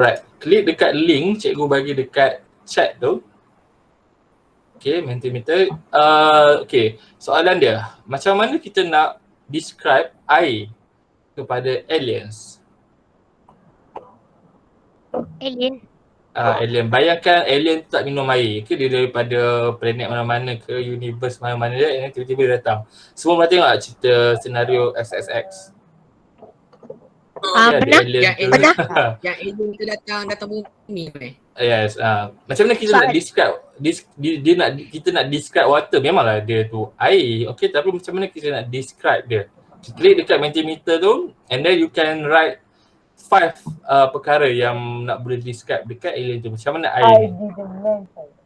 Right, klik dekat link cikgu bagi dekat chat tu. Okay, Mentimeter. Okay, soalan dia, macam mana kita nak describe air kepada aliens? Alien. Alien. Bayangkan alien tu tak minum air ke, dia daripada planet mana-mana ke, universe mana-mana dia, and tiba-tiba dia datang. Semua pernah tengok tak cerita senario XXX? Pernah? Alien tu. Yang alien tu datang bumi. Yes. Macam mana kita nak describe kita nak describe water, memanglah dia tu air. Okay, tapi macam mana kita nak describe dia? Klik dekat Mentimeter tu and then you can write 5 perkara yang nak boleh describe dekat alien tu. Macam mana air ni?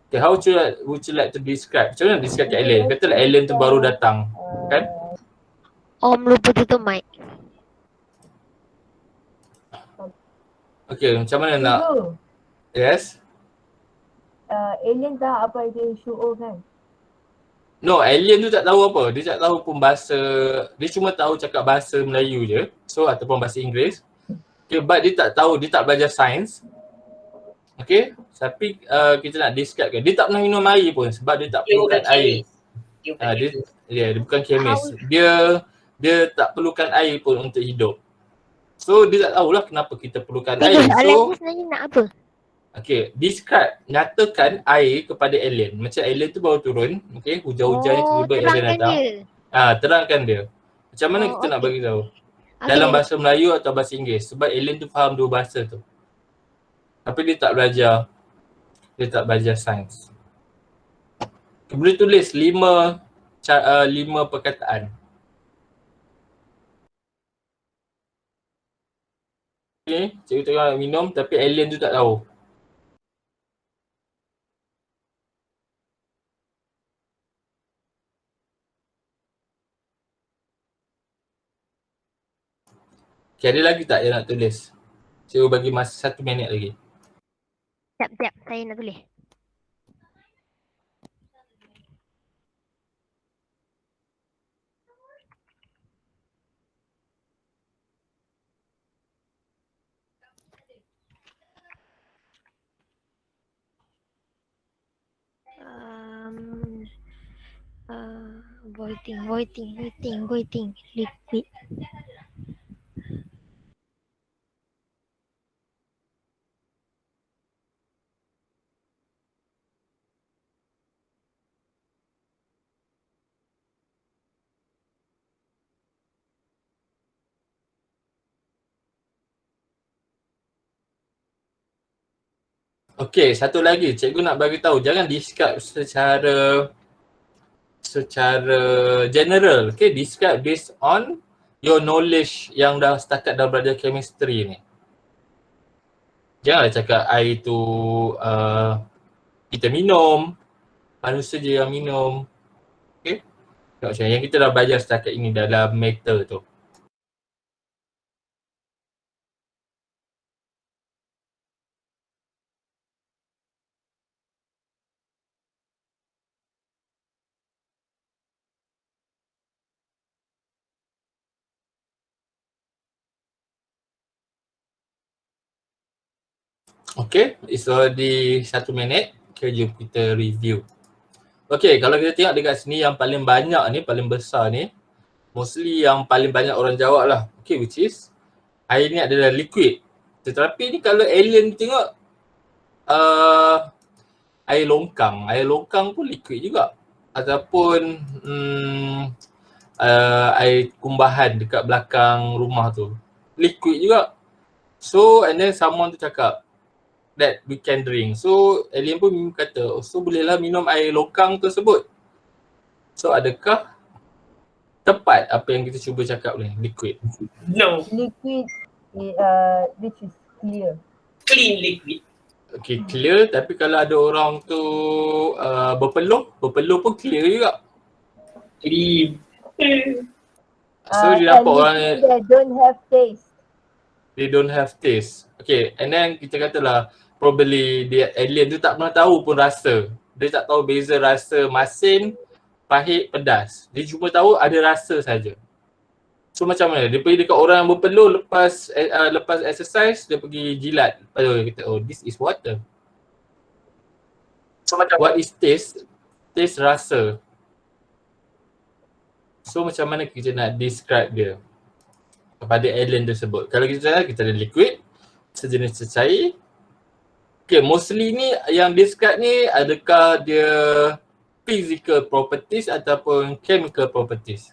Okay, how would you like to describe? Macam mana describe kat alien? Katalah alien tu baru datang, kan? Lupa tutup mic. Okay, macam mana nak? Yes? Alien tahu apa itu H2O kan? No, alien tu tak tahu apa. Dia tak tahu pun bahasa, dia cuma tahu cakap bahasa Melayu je. So, ataupun bahasa Inggeris. Okay, but dia tak tahu, dia tak belajar sains. Okay, tapi kita nak describe kan. Dia tak pernah minum air pun sebab dia tak perlukan air. Dia bukan kemis. Dia tak perlukan air pun untuk hidup. So, dia tak tahulah kenapa kita perlukan air. So, sebenarnya nak apa? Okay, describe, nyatakan air kepada alien. Macam alien tu baru turun, okay, hujan-hujan tiba-tiba alien datang. Terangkan dia. Macam mana kita nak bagi tahu? Dalam bahasa Melayu atau bahasa Inggeris? Sebab alien tu faham dua bahasa tu. Tapi dia tak belajar sains. Boleh tulis 5 perkataan. Okay, cikgu tengok nak minum tapi alien tu tak tahu. Okay, ada lagi tak yang nak tulis? Cikgu bagi masa 1 minit lagi. Siap, saya nak tulis. Voiding, liquid. Okay, satu lagi. Cikgu nak bagi tahu, jangan describe secara general. Okay, describe based on your knowledge yang dah setakat dah belajar chemistry ni. Janganlah cakap air tu kita minum, manusia je yang minum. Okay, macam yang kita dah belajar setakat ini dalam matter tu. Okay, it's already 1 minit. Okay, jom kita review. Okay, kalau kita tengok dekat sini yang paling banyak ni, paling besar ni, mostly yang paling banyak orang jawab lah. Okay, which is air ni adalah liquid. Tetapi ni kalau alien tengok air longkang pun liquid juga. Ataupun air kumbahan dekat belakang rumah tu, liquid juga. So, and then someone tu cakap that we can drink. So, alien pun kata, so bolehlah minum air longkang tersebut. So, adakah tepat apa yang kita cuba cakap ni, liquid? No. Liquid which is clear. Clean liquid. Okay, clear. Tapi kalau ada orang tu berpeluh pun clear juga. Clean. So, dia nampak orang ni, they don't have taste. they don't have taste. Okay, and then kita katalah probably dia alien tu tak pernah tahu pun rasa. Dia tak tahu beza rasa masin, pahit, pedas. Dia cuma tahu ada rasa saja. So macam mana? Dia pergi dekat orang yang berpeluh lepas exercise, dia pergi jilat. Lepas tu dia kata, oh this is water. So macam what is taste? Taste rasa. So macam mana kita nak describe dia kepada alien tersebut? Kalau kita ada liquid, sejenis cecair. Okay, mostly ni yang describe ni adakah dia physical properties ataupun chemical properties?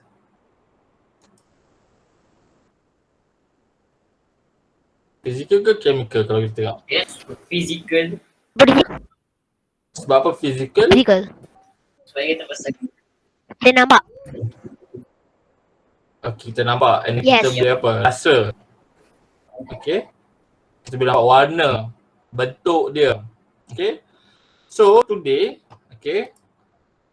Physical ke chemical kalau kita tengok? Yes, physical. Sebab apa physical? Physical. Supaya kita pasal. Dia nampak. Okay, kita nampak and Yes. kita boleh apa? Rasa. Okay. Kita boleh nampak warna, bentuk dia. Okay. So today, okay,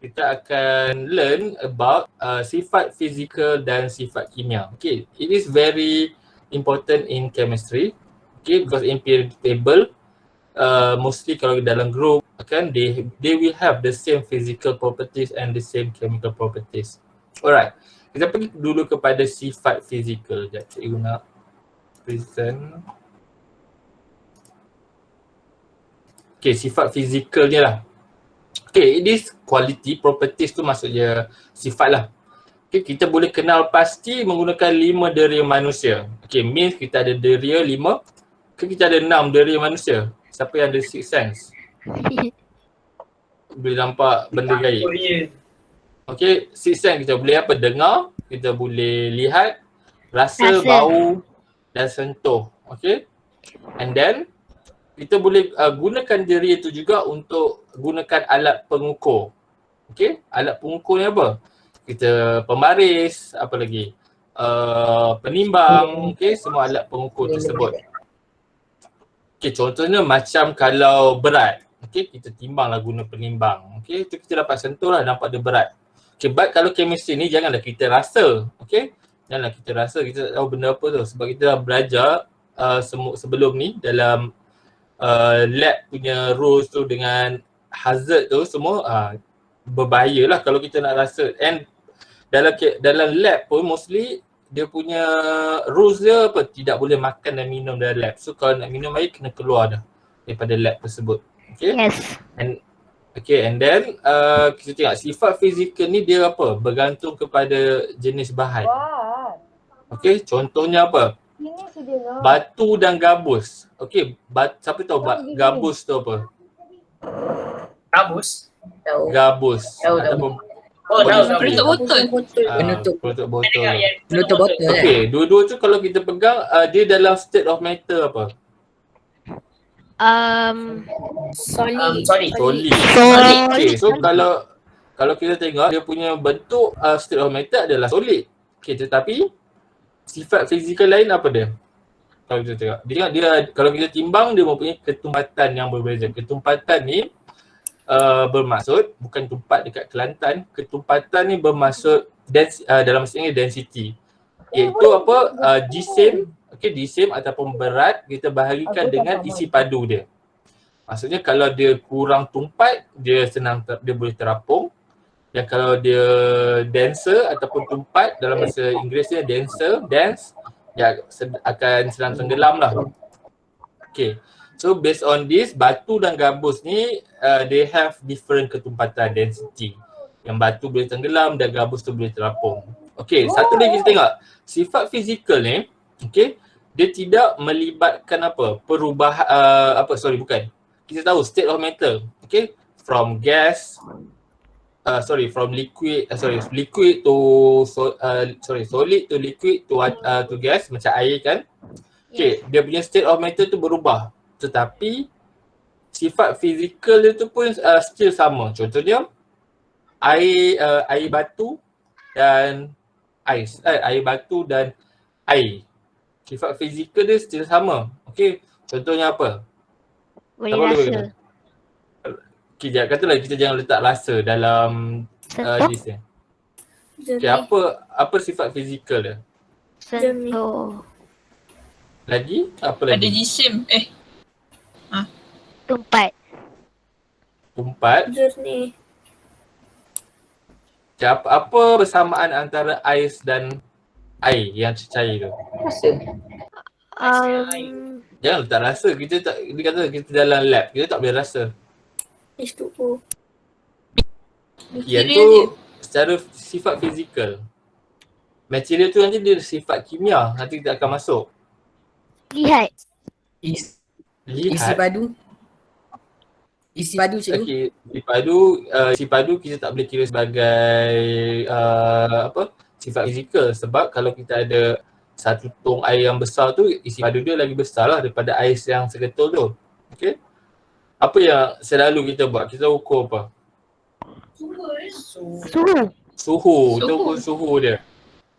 kita akan learn about sifat fizikal dan sifat kimia. Okay, it is very important in chemistry. Okay, because in periodic table, mostly kalau dalam group, kan, they will have the same physical properties and the same chemical properties. Alright, kita pergi dulu kepada sifat fizikal. Sekejap, cikgu nak present. Okay, sifat fizikalnya lah. Okay, it is quality, properties tu maksudnya sifat lah. Okay, kita boleh kenal pasti menggunakan 5 deria manusia. Okay, means kita ada deria 5, kita ada 6 deria manusia. Siapa yang ada sixth sense? Boleh nampak benda gaib. Oh, ya. Okay, sixth sense kita boleh apa? Dengar, kita boleh lihat, rasa, Rasa. bau dan sentuh. Okay, and then kita boleh gunakan diri itu juga untuk gunakan alat pengukur. Okay, alat pengukur ni apa? Kita pembaris, apa lagi? Penimbang, okay, semua alat pengukur tersebut. Okay, contohnya macam kalau berat, okay, kita timbanglah guna penimbang. Okay, itu kita dapat sentuh lah, nampak dia berat. Okay, but kalau chemistry ni janganlah kita rasa, okay. Janganlah kita rasa, kita tak tahu benda apa tu. Sebab kita dah belajar sebelum ni dalam lab punya rules tu dengan hazard tu semua berbahayalah kalau kita nak rasa. And dalam lab pun mostly dia punya rules dia apa, tidak boleh makan dan minum dalam lab. So kalau nak minum air kena keluar dah daripada lab tersebut. Okay. Yes. And then kita tengok sifat fizikal ni dia apa? Bergantung kepada jenis bahan. Wah. Okay, contohnya apa? Ini sudah dengar. Batu dan gabus. Okay, siapa tahu gabus tu apa? Gabus. Tahu. Gabus. Tahu. Ataupun Oh, tahu. Penutup botol. penutup botol. Penutup botol. Okay, dua-dua tu kalau kita pegang dia dalam state of matter apa? Solid. Sorry. Solid. Okay, so kalau kita tengok dia punya bentuk state of matter adalah solid. Okay, tetapi sifat fizikal lain apa dia? Kalau kita tengok, dia kalau kita timbang dia mempunyai ketumpatan yang berbeza. Ketumpatan ni bermaksud bukan tumpat dekat Kelantan, ketumpatan ni bermaksud dalam bahasa Inggeris density. Iaitu apa? Jisim, okey, jisim ataupun berat kita bahagikan dengan isi padu dia. Maksudnya kalau dia kurang tumpat, dia dia boleh terapung. Dan kalau dia denser ataupun tumpat dalam bahasa Inggerisnya dense, dia akan senang tenggelam lah. Okay. So based on this, batu dan gabus ni they have different ketumpatan density. Yang batu boleh tenggelam dan gabus tu boleh terapung. Okay, satu lagi kita tengok. Sifat fizikal ni, okay, dia tidak melibatkan apa? Perubahan, kita tahu state of matter, okay, from gas, from liquid, liquid to solid to liquid to gas, macam air kan. Okay, dia punya state of matter tu berubah. Tetapi sifat fizikal dia tu pun still sama. Contohnya air batu dan ais. Air batu dan air. Sifat fizikal dia still sama. Okay, contohnya apa? Boleh Apa rasa. Okay, katalah kita jangan letak rasa dalam Sentuh. this ni. Okay, apa sifat fizikal dia? Sentuh. Lagi? Apa Ada lagi? jisim. Tumpat. Tumpat. Jernih. Okay, apa persamaan antara ais dan air yang cair tu. Rasa. Jangan letak rasa, dia kata kita dalam lab, kita tak boleh rasa. H2O. Yang Material tu dia. secara sifat fizikal. Material tu nanti dia sifat kimia, nanti kita akan masuk. Lihat. Isi Lihat. padu. Isi padu cikgu. Okey, isi padu kita tak boleh kira sebagai sifat fizikal, sebab kalau kita ada satu tong air yang besar tu, isi padu dia lagi besar lah daripada ais yang segetul tu. Okey. Apa yang selalu kita buat? Kita ukur apa? Suhu. Suhu. Kita ukur suhu dia.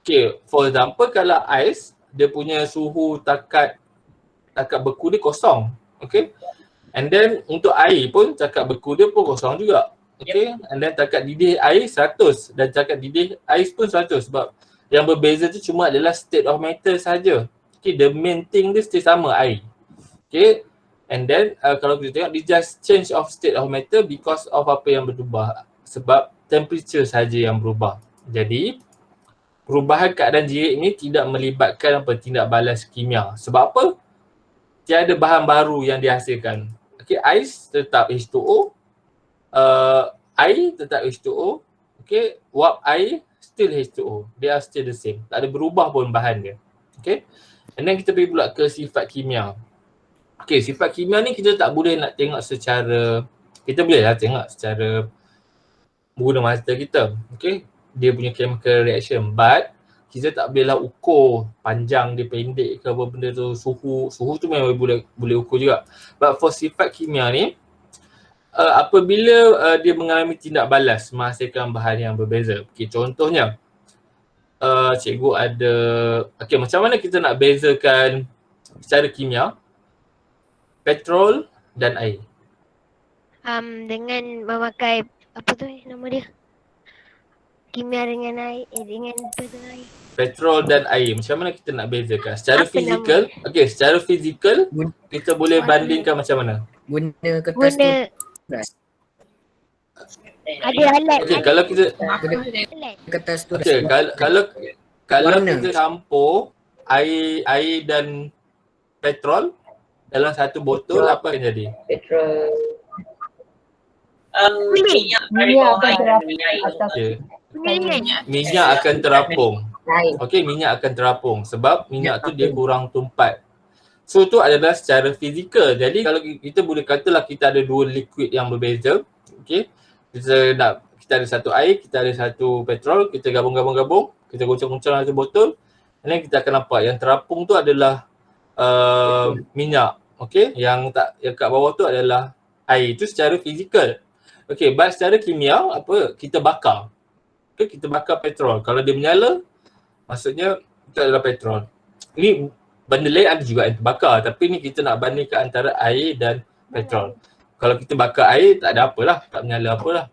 Okey, for example kalau ais dia punya suhu takat beku dia kosong. Okey. And then untuk air pun takat beku dia pun kosong juga. Okay. And then takat didih air 100 dan takat didih ais pun 100 sebab yang berbeza tu cuma adalah state of matter saja. Okay. The main thing dia still sama, air. Okay. And then kalau kita tengok dia just change of state of matter because of apa yang berubah. Sebab temperature saja yang berubah. Jadi perubahan keadaan jirik ni tidak melibatkan tindak balas kimia. Sebab apa? Tiada bahan baru yang dihasilkan. Okay, ais tetap H2O, air tetap H2O, okay, wap air still H2O. They are still the same. Tak ada berubah pun bahan dia. Okay. And then kita pergi pula ke sifat kimia. Okay, sifat kimia ni kita tak boleh nak tengok secara, kita boleh lah tengok secara guna mata kita. Okay. Dia punya chemical reaction, but kita tak bolehlah ukur panjang dia, pendek ke apa benda tu, suhu tu memang boleh ukur juga. But for sifat kimia ni, apabila dia mengalami tindak balas menghasilkan bahan yang berbeza. Okay, contohnya, cikgu ada, okay, macam mana kita nak bezakan secara kimia petrol dan air? Dengan memakai apa tu nama dia? Kimia dengan air, dengan air. Petrol dan air, macam mana kita nak bezakan? Secara Apa fizikal, okay, secara fizikal kita boleh bandingkan macam mana? Guna kertas Guna ada alat. Okay, kalau kita Alat. kertas tu. okay, kalau Warna. kita campur air dan petrol dalam satu botol, apa akan jadi? Petrol. Minyak akan terapung atas Okay. Minyak. Minyak akan terapung. Air. Okey, minyak akan terapung sebab minyak tu dia kurang tumpat. So tu adalah secara fizikal. Jadi kalau kita boleh katalah kita ada dua liquid yang berbeza. Okey. Kita ada satu air, kita ada satu petrol, kita gabung, kita goncang-goncang satu botol. Dan kita akan nampak yang terapung tu adalah minyak. Okey, yang kat bawah tu adalah air. Itu secara fizikal. Okey, but secara kimia apa? Kita bakar. Okay, kita bakar petrol. Kalau dia menyala, maksudnya itu adalah petrol. Ni benda lain ada juga yang terbakar, tapi ni kita nak bandingkan antara air dan petrol. Kalau kita bakar air, tak ada apalah, tak menyala apalah.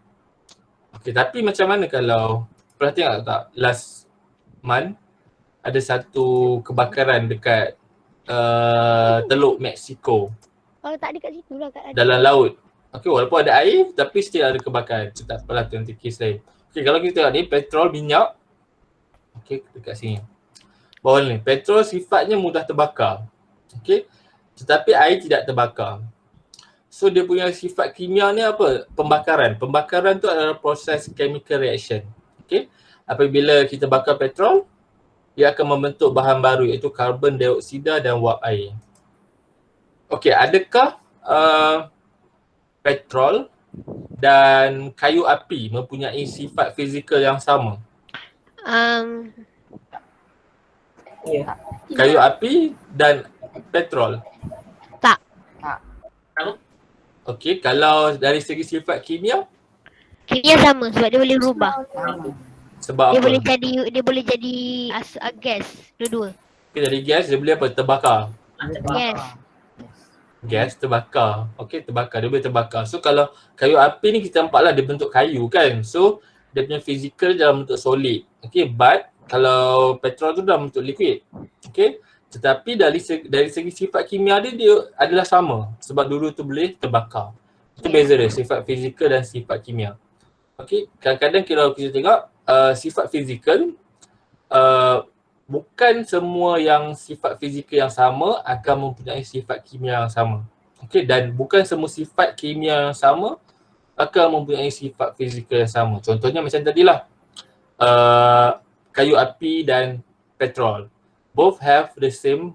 Okay, tapi macam mana kalau, pernah tengok tak last month ada satu kebakaran dekat Teluk Mexico Oh tak ada kat situ lah, kat dalam laut. Okay, walaupun ada air tapi still ada kebakaran. So, tak apalah, tu nanti kes lain. Okay, kalau kita tengok ni petrol, minyak. Okay, dekat sini. Bawah ni, petrol sifatnya mudah terbakar. Okay, tetapi air tidak terbakar. So dia punya sifat kimia ni apa? Pembakaran. Pembakaran tu adalah proses chemical reaction. Okay, apabila kita bakar petrol, dia akan membentuk bahan baru iaitu karbon dioksida dan wap air. Okay, adakah petrol dan kayu api mempunyai sifat fizikal yang sama? Ya. Kayu api dan petrol? Tak. Okey, kalau dari segi sifat kimia, Kimia sama sebab dia boleh berubah. sebab Dia apa? boleh jadi gas dua-dua. Okay, dari gas dia boleh apa? Terbakar. Yes. Gas terbakar. Okey, terbakar. Dia boleh terbakar. So kalau kayu api ni kita nampaklah dia bentuk kayu kan. So dia punya fizikal dalam bentuk solid. Okey, but kalau petrol tu dalam bentuk liquid. Okey. Tetapi dari segi sifat kimia dia adalah sama sebab dulu tu boleh terbakar. Itu beza dia, sifat fizikal dan sifat kimia. Okey, kadang-kadang kalau kita tengok sifat fizikal bukan semua yang sifat fizikal yang sama akan mempunyai sifat kimia yang sama. Okey, dan bukan semua sifat kimia yang sama akan mempunyai sifat fizikal yang sama. Contohnya macam tadilah, kayu api dan petrol. Both have the same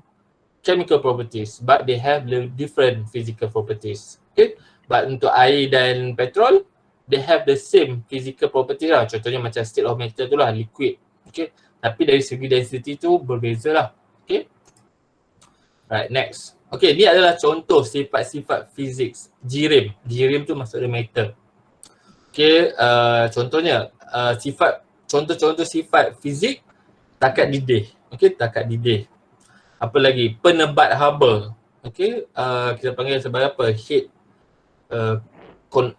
chemical properties but they have the different physical properties. Okay, but untuk air dan petrol, they have the same physical properties lah. Contohnya macam state of matter tu lah, liquid. Okay, tapi dari segi density tu berbeza lah. Okay, right, next. Okay, ni adalah contoh sifat-sifat fizik jirim. Jirim tu maksudnya matter. Okay, contohnya contoh-contoh sifat fizik, takat didih. Okay, takat didih. Apa lagi? Penebat haba. Okay, kita panggil sebagai apa? Heat,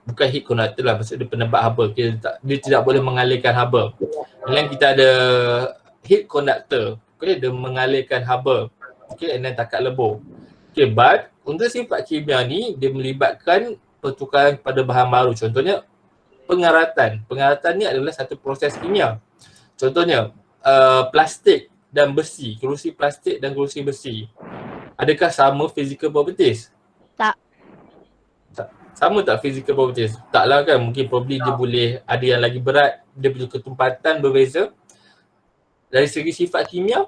bukan heat conductor lah, maksud dia penebat haba. Okay, dia tidak boleh mengalirkan haba. Dan kita ada heat conductor. Okay, dia mengalirkan haba. Okay, and then takat lebur. Okay, but untuk sifat kimia ni, dia melibatkan pertukaran pada bahan baru. Contohnya, pengaratan. Pengaratan ni adalah satu proses kimia. Contohnya, plastik dan besi, kerusi plastik dan kerusi besi. Adakah sama physical properties? Tak. Sama tak physical properties? Taklah kan, mungkin probably dia boleh ada yang lagi berat, dia punya ketumpatan berbeza. Dari segi sifat kimia,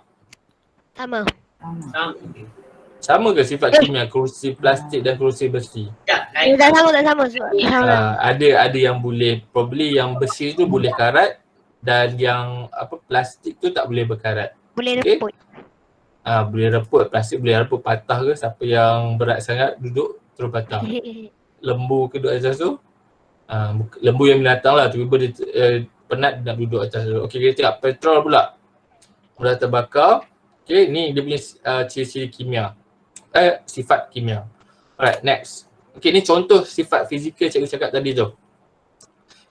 Sama. sama ke sifat kimia kerusi plastik dan kerusi besi? Tak sama. Ada yang boleh, probably yang besi tu boleh karat dan yang plastik tu tak boleh berkarat. Boleh Okay. reput. Boleh reput, plastik boleh reput, patah ke, siapa yang berat sangat duduk terus patah. Lembu ke duduk atas tu, lembu yang binatang lah, tiba-tiba dia penat nak duduk atas tu. Okay, kita tengok petrol pula, mudah terbakar. Okay, ni dia punya ciri-ciri kimia, sifat kimia. Alright, next. Okay, ni contoh sifat fizikal cikgu cakap tadi tu.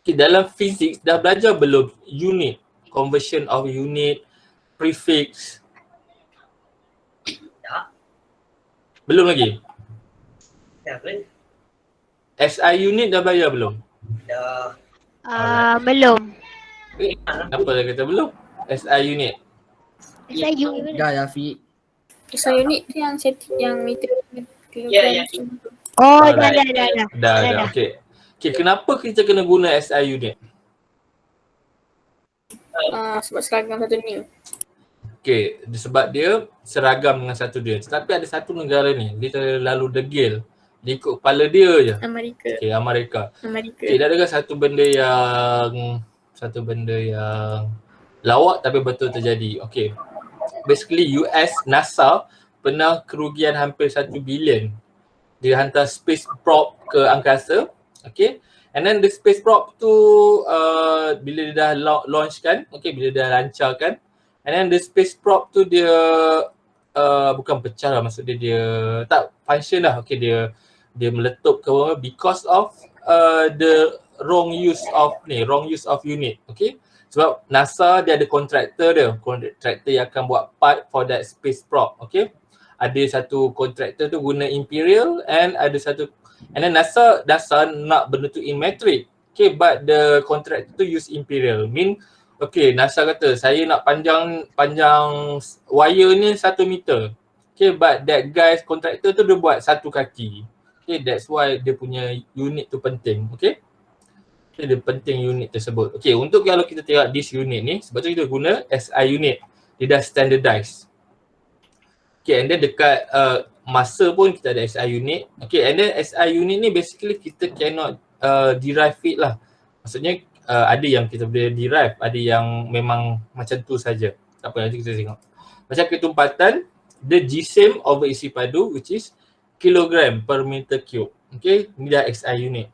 Okay, dalam fizik dah belajar belum unit, conversion of unit, prefix? Belum lagi? SI unit dah belajar belum? Belum. Apa dah kata belum? SI unit. Saya Dah Fi. So unit tu yang meter kilogram. Ya. Oh, Alright. dah. Dah. Okay, kenapa kita kena guna SI unit? Sebab seragam satu ni. Okay, sebab dia seragam dengan satu dia. Tetapi ada satu negara ni, dia terlalu degil. Dia ikut kepala dia je. Amerika. Okay, Amerika. Okay, dia ada satu benda yang lawak tapi betul terjadi. Okay, basically US, NASA pernah kerugian hampir 1 bilion. Dia hantar space probe ke angkasa. Okay, and then the space probe tu bila dia dah launch kan, okay, bila dia dah lancarkan, and then the space probe tu dia bukan pecah lah, maksud dia tak function lah. Okay, dia meletup ke bawah because of the wrong use of unit. Okay, sebab NASA dia ada kontraktor yang akan buat part for that space probe. Okay, ada satu kontraktor tu guna Imperial and then NASA nak benda tu in metric. Okay, but the contractor tu use Imperial. Okay, NASA kata saya nak panjang wire ni 1 meter. Okay, but that guys kontraktor tu dia buat 1 kaki. Okay, that's why dia punya unit tu penting. Okay, dia penting unit tersebut. Okay, untuk kalau kita tengok this unit ni, sebab tu kita guna SI unit. Dia dah standardized. Okay, and then dekat masa pun kita ada SI unit. Okay, and then SI unit ni basically kita cannot derive it lah. Maksudnya ada yang kita boleh derive, ada yang memang macam tu saja. Tak apa, nanti kita tengok. Macam ketumpatan, the GSM over isi padu which is kilogram per meter cube. Okay, ni dah SI unit.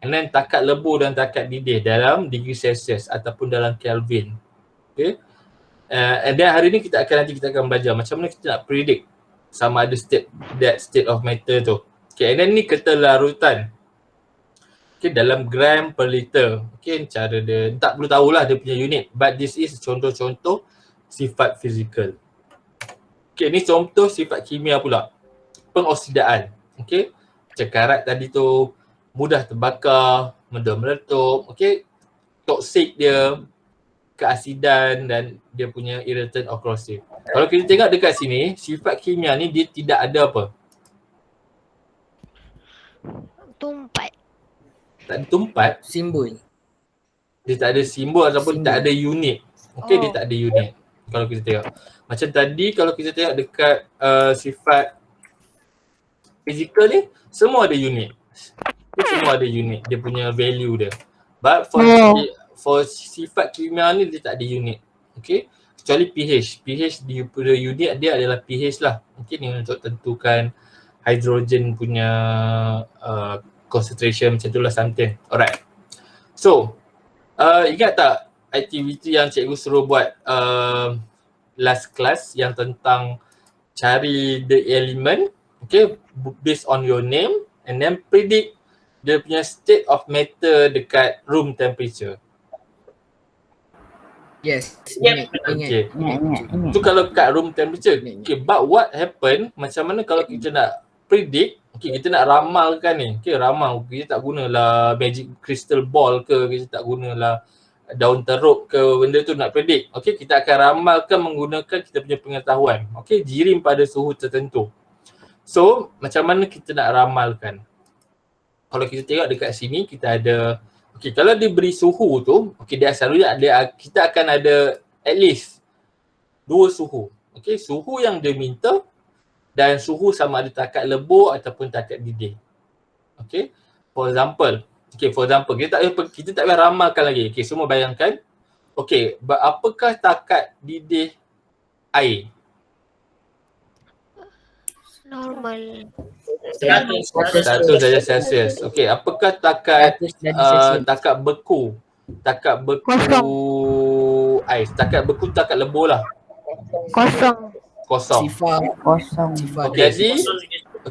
And then takat lebur dan takat didih dalam degree Celsius ataupun dalam Kelvin. Okay. And then hari ni kita akan belajar macam mana kita nak predict sama ada state of matter tu. Okay, and then ni ketelarutan. Okay, dalam gram per liter. Okay, cara dia, tak perlu tahulah dia punya unit. But this is contoh-contoh sifat fizikal. Okay, ni contoh sifat kimia pula. Pengoksidaan. Okay, macam karat tadi tu, mudah terbakar, mudah meletup. Okay, toksik dia. keasidan dan dia punya irritant or corrosive. Kalau kita tengok dekat sini, sifat kimia ni dia tidak ada apa? Tumpat. Tak ada tumpat, Simbol. dia tak ada simbol ataupun Simbol. tak ada unit. Okey, dia Oh. tak ada unit. Kalau kita tengok. Macam tadi kalau kita tengok dekat sifat fizikal ni, semua ada unit. Dia semua ada unit, dia punya value dia. But for sifat kimia ni dia tak ada unit. Okey. Kecuali pH. pH dia punya unit dia adalah pH lah. Mungkin ni untuk tentukan hidrogen punya concentration macam itulah something. Alright. So, ingat tak aktiviti yang cikgu suruh buat last class yang tentang cari the element, okay, based on your name and then predict dia punya state of matter dekat room temperature. Yes. Yep. Ingat. Okay. Ingat. Tu kalau kat room temperature. Okay, but what happen, macam mana kalau kita nak predict, okay, kita nak ramalkan ni. Okay, ramal. Kita tak gunalah magic crystal ball ke, kita tak gunalah daun teruk ke, benda tu nak predict. Okay, kita akan ramalkan menggunakan kita punya pengetahuan. Okay, jirim pada suhu tertentu. So, macam mana kita nak ramalkan? Kalau kita tengok dekat sini, kita ada, okay, kalau dia beri suhu tu, okay, dia selalunya ada, kita akan ada at least 2 suhu. Okay, suhu yang dia minta dan suhu sama ada takat lebur ataupun takat didih. Okay, for example, kita tak payah ramalkan lagi. Okay, semua bayangkan. Okay, apakah takat didih air? Normal. 100 darjah Celsius. Okay, apakah takat 100 darjah Celsius. takat beku? Takat beku ais. Takat beku takat lebur lah. Kosong. Sifar. Okay,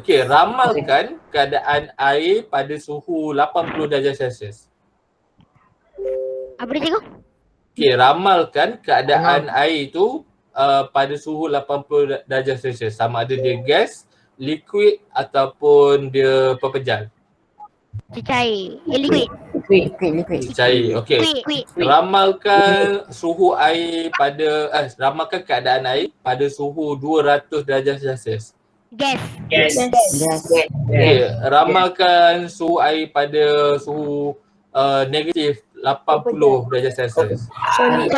jadi ramalkan keadaan air pada suhu 80 darjah Celsius. Apa dia cikgu? Okay, ramalkan keadaan air tu pada suhu 80 darjah Celsius. Sama ada dia gas, liquid ataupun dia pepejal. Cair. Liquid. Cair. Okay. Liquid. Ramalkan suhu air pada ramalkan keadaan air pada suhu 200 darjah Celsius. Gas. Okay. Ramalkan suhu air pada suhu negatif 80 darjah Celsius. Solid.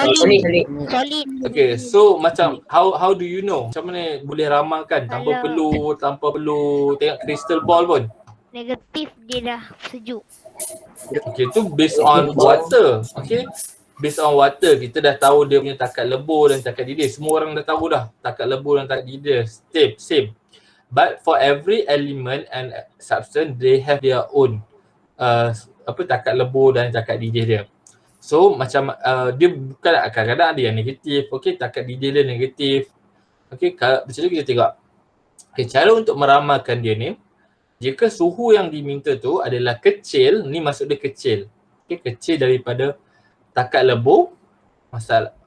Okay, so macam how do you know? Macam mana boleh ramalkan tanpa Kalau- perlu tengok crystal ball pun? Negatif dia dah sejuk. Okay, tu based on water. Okay, based on water kita dah tahu dia punya takat lebur dan takat didih. Semua orang dah tahu dah takat lebur dan takat didih. Same. But for every element and substance, they have their own takat lebur dan takat didih dia. So macam dia bukan kadang-kadang ada yang negatif. Okay, takat didih dia negatif. Okay, macam tu kita tengok. Okay, cara untuk meramalkan dia ni, jika suhu yang diminta tu adalah kecil, ni maksud dia kecil. Okay, kecil daripada takat lebur,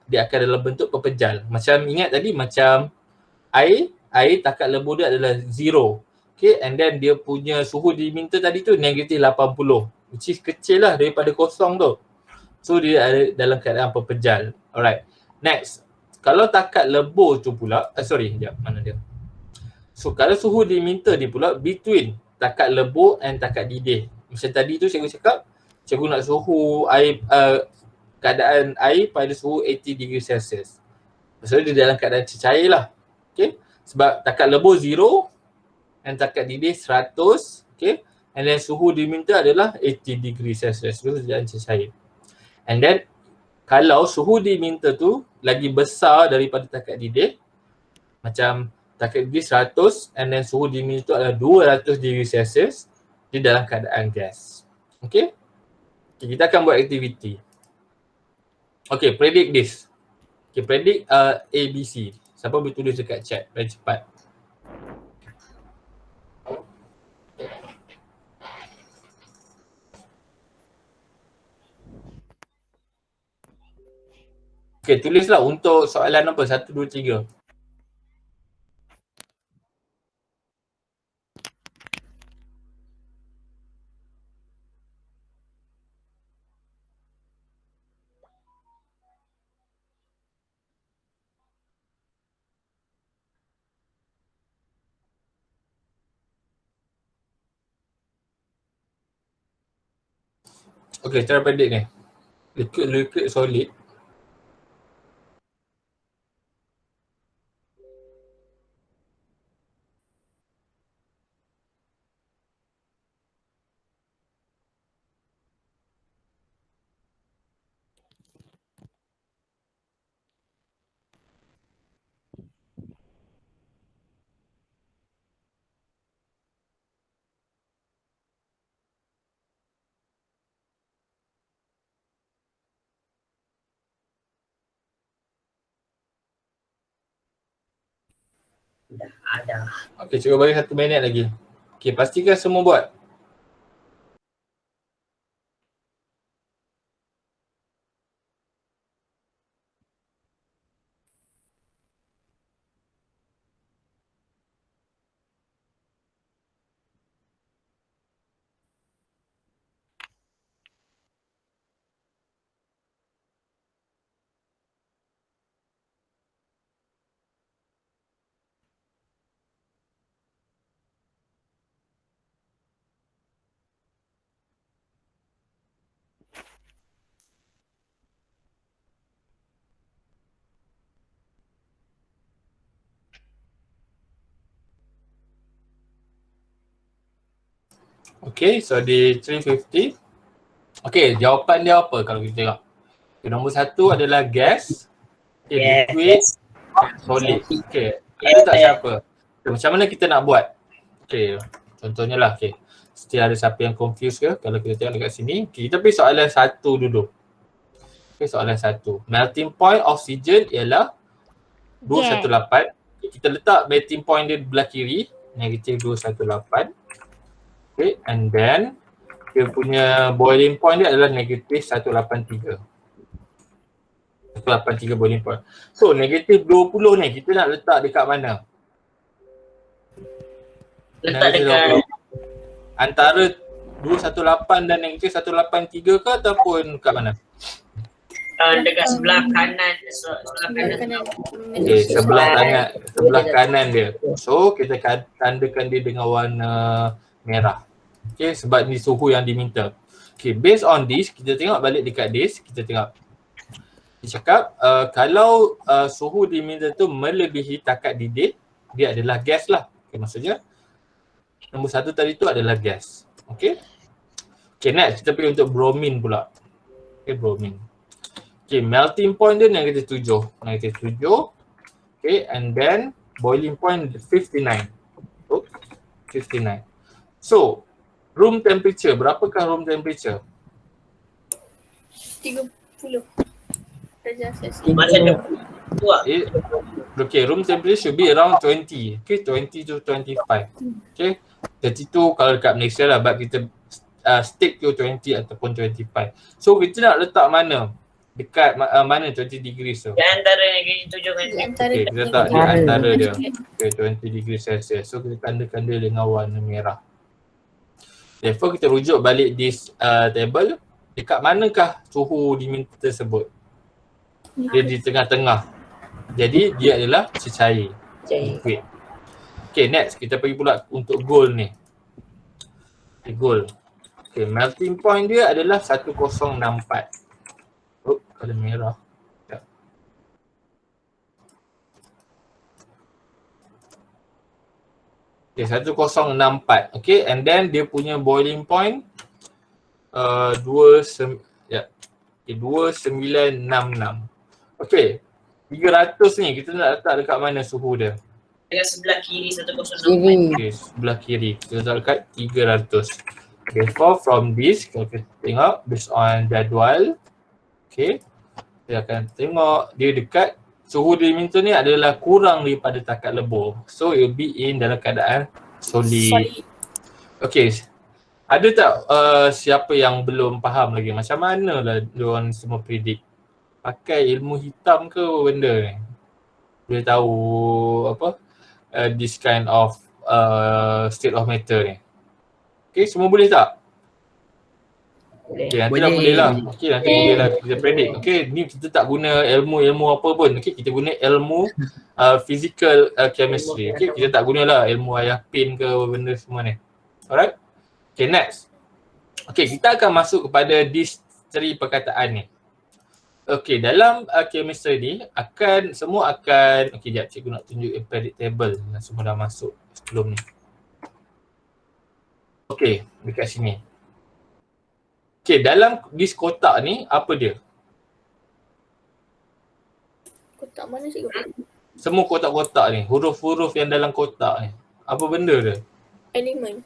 dia akan dalam bentuk pepejal. Macam ingat tadi, macam air takat lebur dia adalah 0. Okay, and then dia punya suhu diminta tadi tu negatif 80. Which is kecil lah daripada kosong tu. So dia ada dalam keadaan pepejal. Alright, next. Kalau takat lebur tu pula, mana dia? So kalau suhu diminta ni pula between takat lebur and takat didih. Macam tadi tu cikgu cakap, cikgu nak suhu air, keadaan air pada suhu 80 degree Celsius. Maksudnya dia dalam keadaan cecair lah. Okay. Sebab takat lebur 0 and takat didih 100. Okay. And then suhu diminta adalah 80 degree Celsius. Itu dalam cecair. And then kalau suhu diminta tu lagi besar daripada takat didih, macam takat didih 100 and then suhu diminta tu adalah 200 degree Celsius, dia dalam keadaan gas. Okay, kita akan buat aktiviti. Okay, predict this. Okay, predict ABC. Siapa boleh tulis dekat chat paling cepat. Okay, tulislah untuk soalan nombor 1, 2, 3. Okay, cara predict ni. Liquid solid. Ada. Okay, cuba bagi 1 minit lagi. Okay, pastikan semua buat. Okay, so di 350. Okay, jawapan dia apa kalau kita tengok? Okay, nombor 1 adalah gas. Okay, Yes. liquid, solid. Okay, ada tak siapa? Okay, macam mana kita nak buat? Okay, contohnya lah. Okay, mesti ada siapa yang confused ke kalau kita tengok dekat sini. Okay, kita pergi soalan 1 dulu. Okay, soalan 1. Melting point oxygen ialah 218. Okay, kita letak melting point dia belah kiri, negatif 218. Okay, and then dia punya boiling point dia adalah negatif 183. 183 boiling point. So negatif 20 ni kita nak letak dekat mana? Letak Negatif dekat 20. Antara 218 dan negatif 183 ke ataupun kat mana? dekat sebelah kanan. Sebelah kanan. Okay, sebelah kanan dia. So kita tandakan dia dengan warna merah. Okay, sebab ni suhu yang diminta. Okay, based on this, kita tengok balik dekat this, kita tengok. Dia cakap kalau suhu diminta tu melebihi takat didih, dia adalah gas lah. Okay, maksudnya nombor 1 tadi tu adalah gas. Okay. Okay, next kita pergi untuk bromine pula. Okay, bromine. Okay, melting point dia negatif 7. Negatif 7. Okay, and then boiling point 59. Oh, 59. So, room temperature, berapakah room temperature? 30 darjah Celsius. Masa dia buat. Okay, room temperature should be around 20. Okay, 20 to 25. Okay, 32 kalau dekat Malaysia lah, but kita stick to 20 ataupun 25. So, kita nak letak mana? Dekat mana 20 degrees tu? Di antara negatif 7 kan. Di antara Okay, kita letak di antara dia. Okay, 20 degrees Celsius. So, kita tandakan dia dengan warna merah. Therefore, kita rujuk balik this table. Dekat manakah suhu diminta tersebut? Dia di tengah-tengah. Jadi, dia adalah cecair. Liquid. Okay, next. Kita pergi pula untuk gold ni. Okay, gold. Okay, melting point dia adalah 1064. Oh, ada merah. Sekejap. Okay, 1064. Okay, and then dia punya boiling point 2966. Okay, 300 ni kita nak letak dekat mana suhu dia? Dekat sebelah kiri 106. Kiri. Okay, sebelah kiri. Kita letak dekat 300. Therefore, from this, kalau kita tengok based on jadual, okay, kita akan tengok dia dekat suhu dia minta ni adalah kurang daripada takat lebur. So, it will be in dalam keadaan solid. Okay, ada tak siapa yang belum faham lagi macam mana lah diorang semua predict? Pakai ilmu hitam ke benda ni? Boleh tahu apa this kind of state of matter ni? Okay, semua boleh tak? Okay, nanti dah boleh lah. Okay, nanti boleh lah kita predict. Okay, ni kita tak guna ilmu apa pun. Okay, kita guna ilmu physical chemistry. Okay, kita tak guna lah ilmu ayah pin ke benda semua ni. Alright? Okay, next. Okay, kita akan masuk kepada distri perkataan ni. Okay, dalam chemistry ni semua akan, okay sekejap cikgu nak tunjuk periodic table yang semua dah masuk sebelum ni. Okay, dekat sini. Okay, dalam dis kotak ni apa dia? Kotak mana cikgu? Semua kotak-kotak ni, huruf-huruf yang dalam kotak ni. Apa benda dia? Elemen.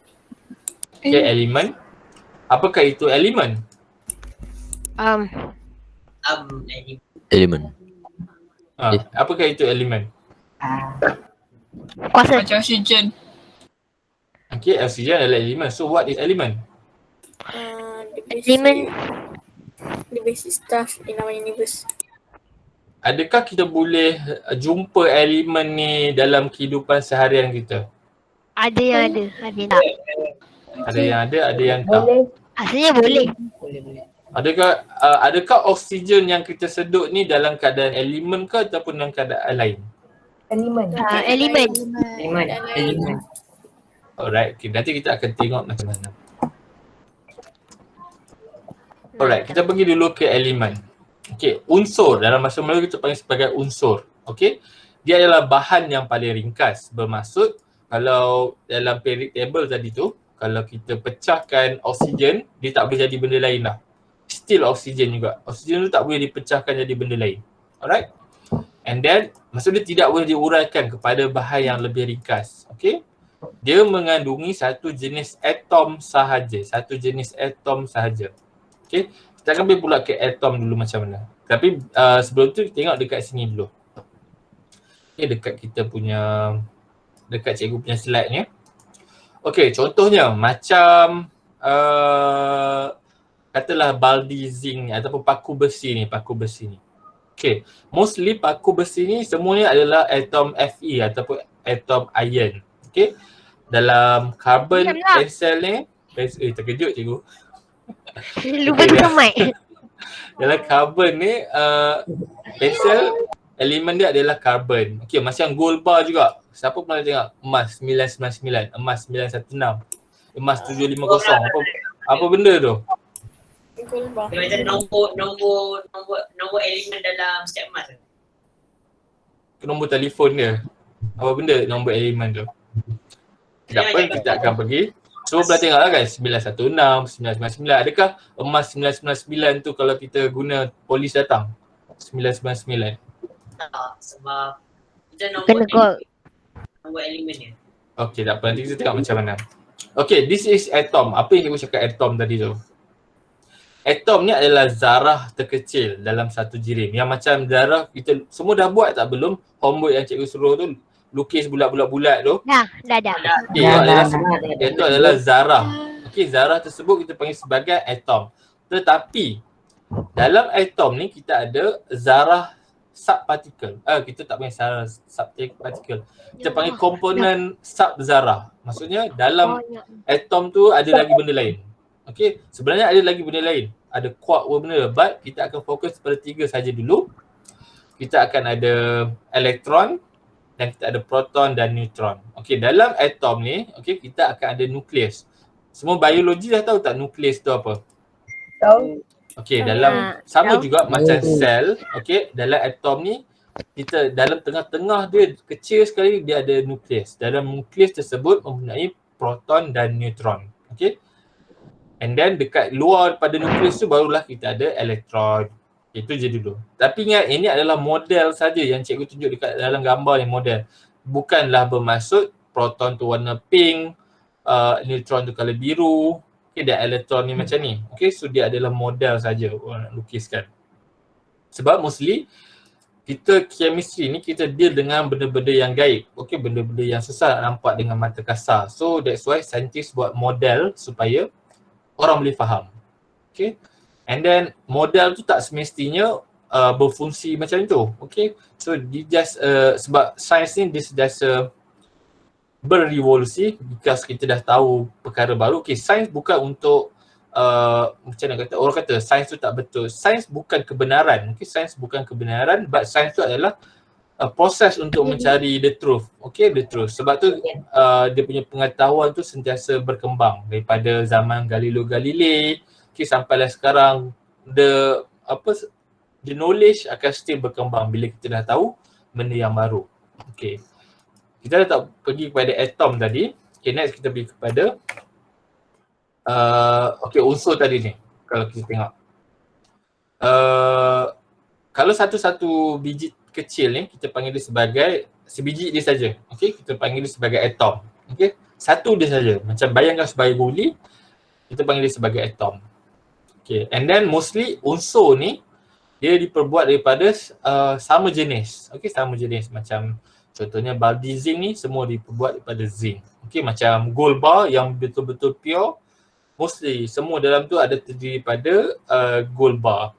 Okay, elemen. Apakah itu elemen? Elemen. Apakah itu elemen? Kuasa. Macam oksigen. Okay, oksigen adalah elemen. So what is element? Elemen. The basic stuff in our universe. Adakah kita boleh jumpa elemen ni dalam kehidupan seharian kita? Ada yang ada, ada yang tak. Ada yang ada yang tak. Boleh. Asalnya boleh. Adakah oksigen yang kita sedut ni dalam keadaan elemen ke ataupun dalam keadaan lain? Elemen. Elemen. Elemen. Alright, okay, nanti kita akan tengok macam mana. Alright, kita pergi dulu ke elemen. Okay, unsur dalam bahasa Melayu kita panggil sebagai unsur. Okay, dia adalah bahan yang paling ringkas. Bermaksud kalau dalam periodic table tadi tu, kalau kita pecahkan oksigen, dia tak boleh jadi benda lain lah. Still oksigen juga. Oksigen tu tak boleh dipecahkan jadi benda lain. Alright. And then, maksud dia tidak boleh diuraikan kepada bahan yang lebih ringkas. Okay. Dia mengandungi satu jenis atom sahaja. Satu jenis atom sahaja. Okay. Kita akan pergi pula ke atom dulu macam mana. Tapi sebelum tu kita tengok dekat sini dulu. Okay, dekat kita punya, dekat cikgu punya slide ni. Okay, contohnya macam katalah baldi zinc ni ataupun paku besi ni. Okay, mostly paku besi ni semuanya adalah atom Fe ataupun atom iron. Okay, dalam carbon pencil ni, terkejut cikgu. Lupa tukar mic. Dalam carbon ni, pencil elemen dia adalah carbon. Okay, macam gold bar juga. Siapa pernah tengok emas 999, emas 916, emas 750. Apa benda tu? Dia macam nombor elemen dalam setiap emas. Nombor telefon dia. Apa benda nombor elemen tu? Tak apa, kita akan pergi. Semua pernah tengok lah guys, 916, 999. Adakah emas 999 tu kalau kita guna polis datang? 999. Sebab kita Kena call. nombor elemen dia. Okay, tak apa. Nanti kita tengok macam mana. Okay, this is atom. Apa yang cikgu cakap atom tadi tu? Atom ni adalah zarah terkecil dalam satu jirim. Yang macam zarah kita semua dah buat tak belum? Homework yang cikgu suruh tu lukis bulat-bulat tu. Dah. Okay, itu adalah zarah. Okay, zarah tersebut kita panggil sebagai atom. Tetapi dalam atom ni kita ada zarah subpartikel. Kita tak panggil zarah subpartikel. Kita panggil komponen subzarah. Maksudnya dalam atom tu ada lagi benda lain. Okay, sebenarnya ada lagi benda lain. Ada quark benda, but kita akan fokus pada 3 saja dulu. Kita akan ada elektron dan kita ada proton dan neutron. Okay, dalam atom ni, okay, kita akan ada nukleus. Semua biologi dah tahu tak nukleus tu apa? Tahu. Okay, dalam sama juga macam sel, okay, dalam atom ni kita dalam tengah-tengah dia kecil sekali dia ada nukleus. Dalam nukleus tersebut mempunyai proton dan neutron. Okay. And then dekat luar pada nukleus tu barulah kita ada elektron. Itu je dulu. Tapi ingat ini adalah model saja yang cikgu tunjuk dekat dalam gambar ni, model. Bukanlah bermaksud proton tu warna pink, neutron tu colour biru, okay, dan elektron ni macam ni. Okay, so dia adalah model saja orang nak lukiskan. Sebab mostly kita chemistry ni kita deal dengan benda-benda yang gaib. Okay, benda-benda yang susah nak nampak dengan mata kasar. So that's why scientist buat model supaya orang boleh faham. Okay. And then model tu tak semestinya berfungsi macam tu. Okay. So dia just sebab sains ni dia just berevolusi because kita dah tahu perkara baru. Okay, sains bukan untuk macam nak kata, orang kata sains tu tak betul. Sains bukan kebenaran. Okay, sains bukan kebenaran, but sains tu adalah proses untuk mencari the truth. Okay, the truth. Sebab tu dia punya pengetahuan tu sentiasa berkembang daripada zaman Galileo Galilei sampailah sekarang. The knowledge akan still berkembang bila kita dah tahu benda yang baru. Okay, kita dah tak pergi kepada atom tadi. Okay, next kita pergi kepada unsur tadi ni. Kalau kita tengok kalau satu-satu biji kecil ni kita panggil dia sebagai sebiji dia saja. Okay, kita panggil dia sebagai atom. Okay, satu dia saja. Macam bayangkan sebagai guli, kita panggil dia sebagai atom. Okay, and then mostly unsur ni dia diperbuat daripada sama jenis. Okay, sama jenis. Macam contohnya baldi zinc ni semua diperbuat daripada zinc. Okay, macam gold bar yang betul-betul pure, mostly semua dalam tu ada terdiri pada gold bar,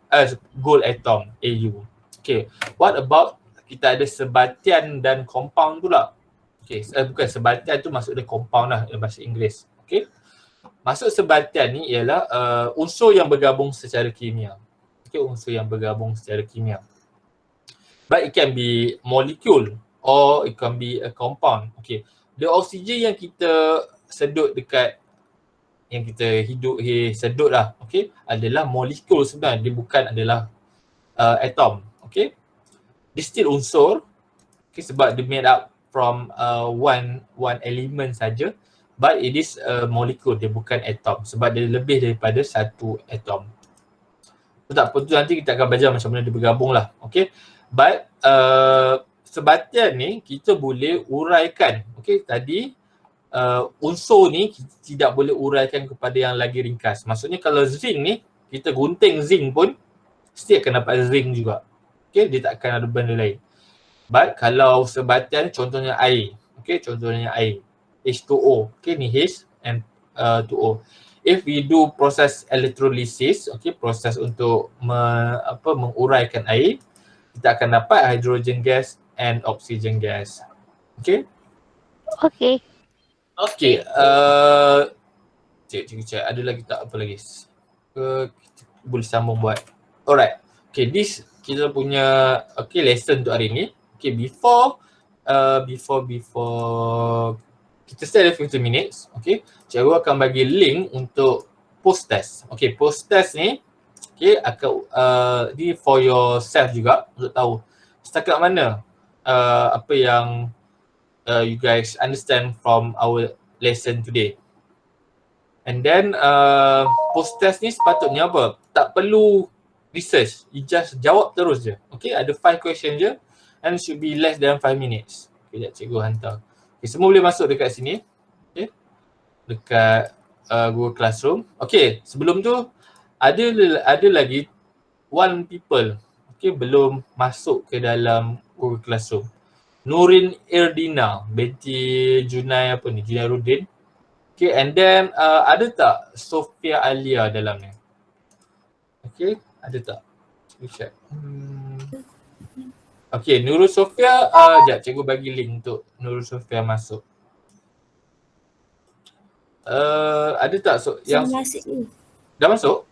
gold atom, AU. Okay, what about kita ada sebatian dan compound pula? Okay, bukan sebatian tu maksud dia compound lah dalam bahasa Inggeris. Okay, maksud sebatian ni ialah unsur yang bergabung secara kimia. Okay, unsur yang bergabung secara kimia. But it can be molecule or it can be a compound. Okay, the oxygen yang kita sedut dekat yang kita hidup sedut lah, okay, adalah molekul sebenarnya, dia bukan adalah atom. Okay, dia still unsur, okay, sebab dia made up from one element saja, but it is a molecule, dia bukan atom sebab dia lebih daripada satu atom. Tak apa, tu nanti kita akan belajar macam mana dia bergabung lah. Okay, but sebatian ni kita boleh uraikan. Okay, tadi unsur ni tidak boleh uraikan kepada yang lagi ringkas. Maksudnya kalau zinc ni, kita gunting zinc pun mesti akan dapat zinc juga. Okay, dia tak akan ada benda lain. But kalau sebatian contohnya air. Okay, contohnya air. H2O. Okay, ni H and 2O. If we do proses electrolysis, okay, proses untuk menguraikan air, kita akan dapat hydrogen gas and oxygen gas. Okay? Okay. Okay, cek. Ada lagi tak apa lagi? Kita boleh sambung buat. Alright. Okay, this kita punya lesson untuk hari ni. Okay, before kita stay ada 15 minutes. Okay, cikgu akan bagi link untuk post test. Okay, post test ni akan ni for yourself juga untuk tahu setakat mana apa yang you guys understand from our lesson today. And then post test ni sepatutnya apa? Tak perlu research, you just jawab terus je. Okay, ada 5 question je and should be less than 5 minutes. Okay, sekejap cikgu hantar. Okay, semua boleh masuk dekat sini. Okay, dekat Google Classroom. Okay, sebelum tu ada lagi one people belum masuk ke dalam Google Classroom. Nurin Irdina binti Junai Junairuddin. Okay, and then ada tak Sofia Alia dalam ni? Okay, ada tak? Cikgu check. Okay, Nurul Sofia, sekejap cikgu bagi link untuk Nurul Sofia masuk. Ada tak yang dah masuk?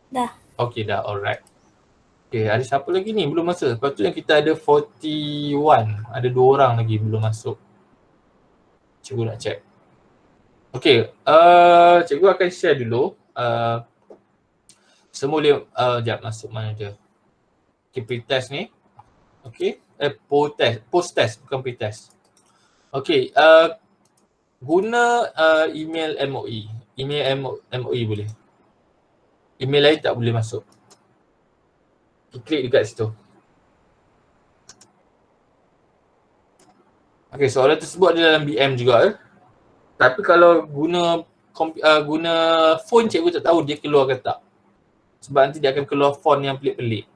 Dah. Okay, dah, alright. Okay, ada siapa lagi ni belum masuk? Lepas tu yang kita ada 41, ada 2 orang lagi belum masuk. Cikgu nak check. Okay, cikgu akan share dulu. Semua boleh, sekejap masuk mana dia. Okay, pretest ni. Okay, post test bukan pretest. Okay, guna email MOE. Email MOE boleh. Email lain tak boleh masuk. Klik dekat situ. Okay, soalan tersebut ada dalam BM juga. Tapi kalau guna phone, cikgu tak tahu dia keluar ke tak. Sebab nanti dia akan keluar font yang pelik-pelik.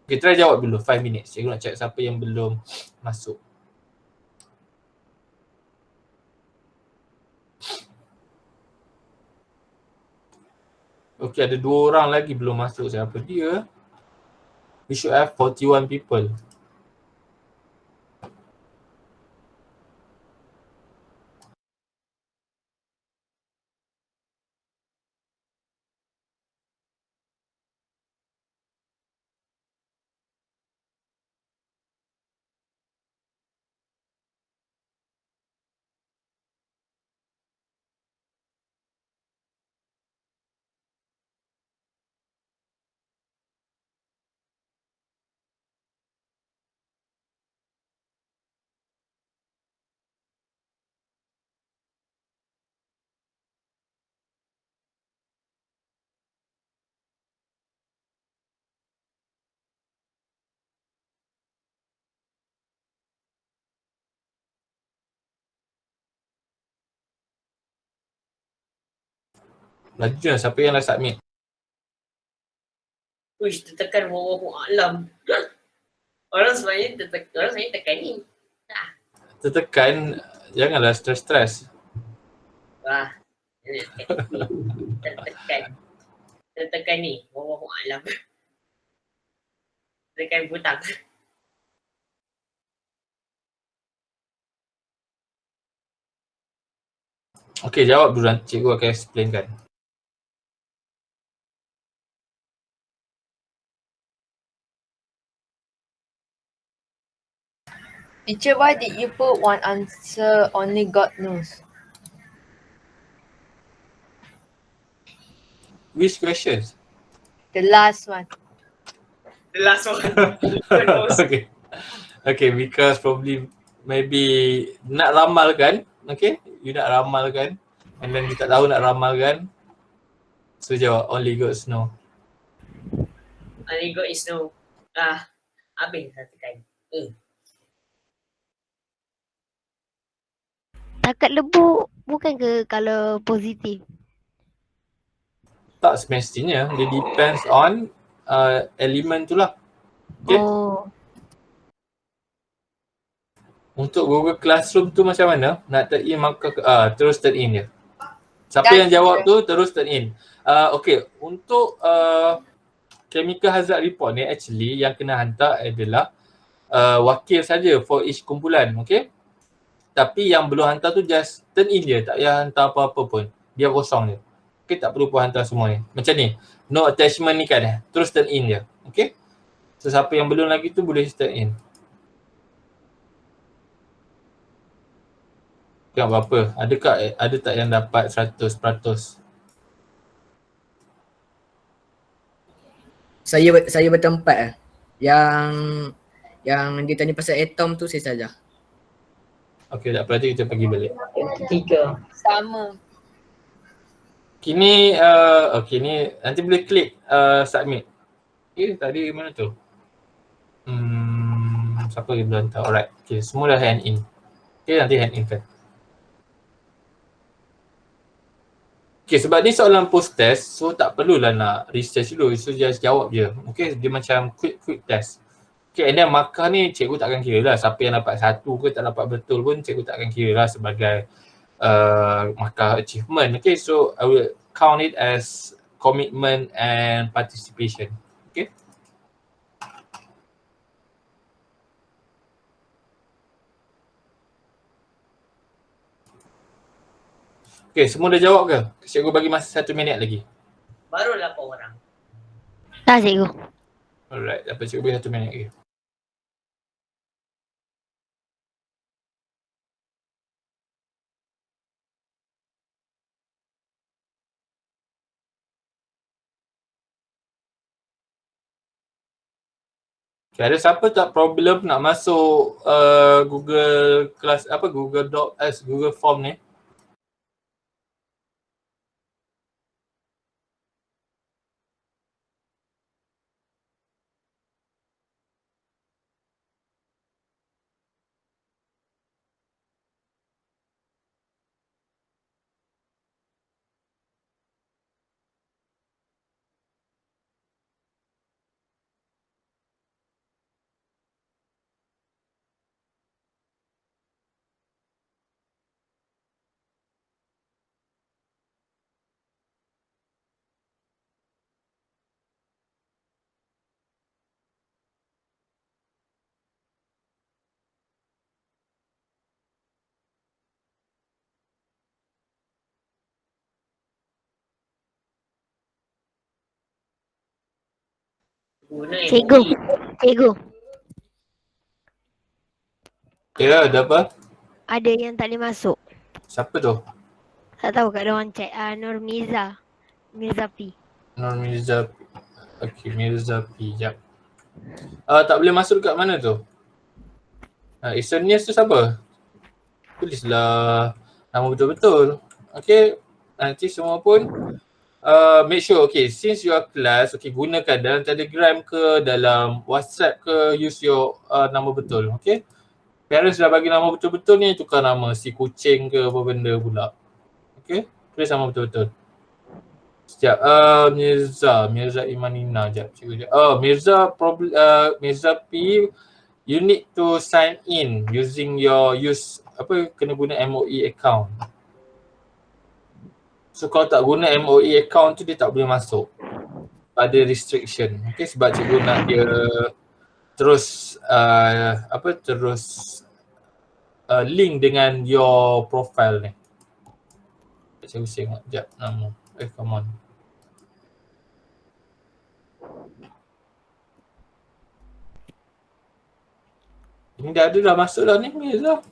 Okay, try jawab dulu 5 minit. Cikgu nak check siapa yang belum masuk. Okay, ada 2 orang lagi belum masuk. Siapa dia? We should have 41 people. Laju lah, siapa yang dah submit? Uish, tertekan wallahu alam. Orang sebenarnya tekan ni. Tertekan, janganlah stres-stres. Wah. Tertekan ni, wallahu alam. Tekan butang. Okey, jawab dulu nanti cikgu akan explainkan. Teacher, why did you put one answer only God knows? Which questions? The last one. The last one. Okay. Okay, because probably maybe nak ramalkan, okay? You nak ramalkan and then you tak tahu nak ramalkan. So jawab only God know. Only God is no. Habis dah tekan. Takat lebu bukan ke kalau positif? Tak semestinya, dia depends on elemen tu lah. Okay. Oh. Untuk Google Classroom tu macam mana? Nak turn in maka terus turn in je. Siapa Dan yang jawab tu terus turn in. Okay, untuk chemical hazard report ni actually yang kena hantar adalah wakil saja for each kumpulan, okay? Tapi yang belum hantar tu just turn in je, tak payah hantar apa-apa pun. Biar kosong je. Okay, tak perlu pun hantar semua ni. Macam ni, no attachment ni kan, terus turn in je, okay? So siapa yang belum lagi tu boleh turn in. Tak apa-apa, ada tak yang dapat 100%? Saya bertempat yang dia tanya pasal atom tu saya saja. Okay, tak apa, nanti kita pergi balik. Yang ketiga. Sama. Kini, okay ni nanti boleh klik submit. Okay, tadi mana tu? Siapa yang belum tahu? Alright, okay, semua dah hand in. Okay, nanti hand in kan. Okay, sebab ni soalan post test, so tak perlulah nak research dulu, so just jawab je. Okay, dia macam quick test. Okay, and then markah ni cikgu takkan kira lah siapa yang dapat 1 ke tak dapat betul pun cikgu takkan kira lah sebagai markah achievement. Okay, so I will count it as commitment and participation. Okay. Okay, semua dah jawab ke? Cikgu bagi masa 1 minit lagi. Baru 8 orang. Dah cikgu. Alright, dapat cikgu bagi 1 minit lagi. Okay, ada siapa tak problem nak masuk Google Class Google Doc Google Form ni? Guna Cikgu. emoji. Cikgu. Ya, ada apa? Ada yang tak boleh masuk. Siapa tu? Tak tahu kat orang chat. Nur Mirza. Mirza P. Nur Mirza. Okay, Mirza P. Jap. Tak boleh masuk dekat mana tu? Isonius tu siapa? Tulislah nama betul-betul. Okay, nanti semua pun make sure, okay, since you are class, okay, gunakan dalam Telegram ke, dalam WhatsApp ke, use your nama betul, okay? Parents dah bagi nama betul-betul ni, tukar nama si kucing ke apa benda pula. Okay, tulis nama betul-betul. Sekejap, Mirza Imanina, sekejap cikgu dia. Mirza P, you need to sign in using your kena guna MOE account. So kalau tak guna MOE account tu dia tak boleh masuk. Ada restriction. Okay, sebab cikgu nak dia terus link dengan your profile ni. Cikgu tengok sekejap nama. Come on. Ini dah masuk dah ni Mirza.